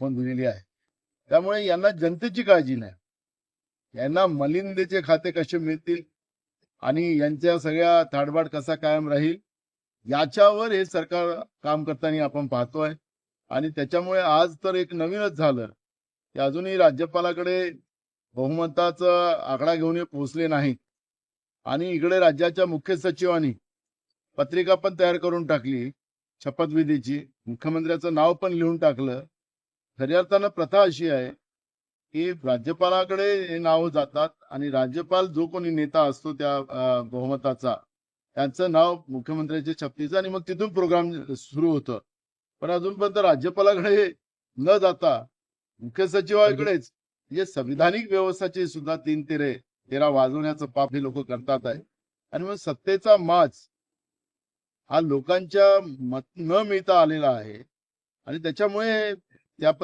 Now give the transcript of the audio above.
दाखवून दिलेली आहे. त्यामुळे यांना जनतेची काळजी नाही. यांना मलिंदेचे खाते कसे मिळतील आणि यांच्या सगळ्या थाडबाड कसा कायम राहील याच्यावर हे सरकार काम करताना आपण पाहतोय. आणि त्याच्यामुळे आज तर एक नवीनच झालं की अजूनही राज्यपालाकडे बहुमताचा आकडा घेऊन हे पोहोचले नाहीत. आणि इकडे राज्याच्या मुख्य सचिवांनी पत्रिका पण तयार करून टाकली शपथविधीची, मुख्यमंत्र्याचं नाव पण लिहून टाकलं. खऱ्या अर्थानं प्रथा अशी आहे की राज्यपालाकडे हे नाव जातात आणि राज्यपाल जो कोणी नेता असतो त्या बहुमताचा त्यांचं नाव मुख्यमंत्र्याच्या शपथीचं आणि मग तिथून प्रोग्राम सुरू होतं. पण अजूनपर्यंत राज्यपालाकडे न जाता मुख्य सचिवाकडेच म्हणजे संविधानिक व्यवस्थेचे सुद्धा तीन तेरा वाजवण्याचं पाप हे लोक करतात आहे. आणि मग सत्तेचा माज हा लोकांच्या मत न मिळता आलेला आहे. आणि त्याच्यामुळे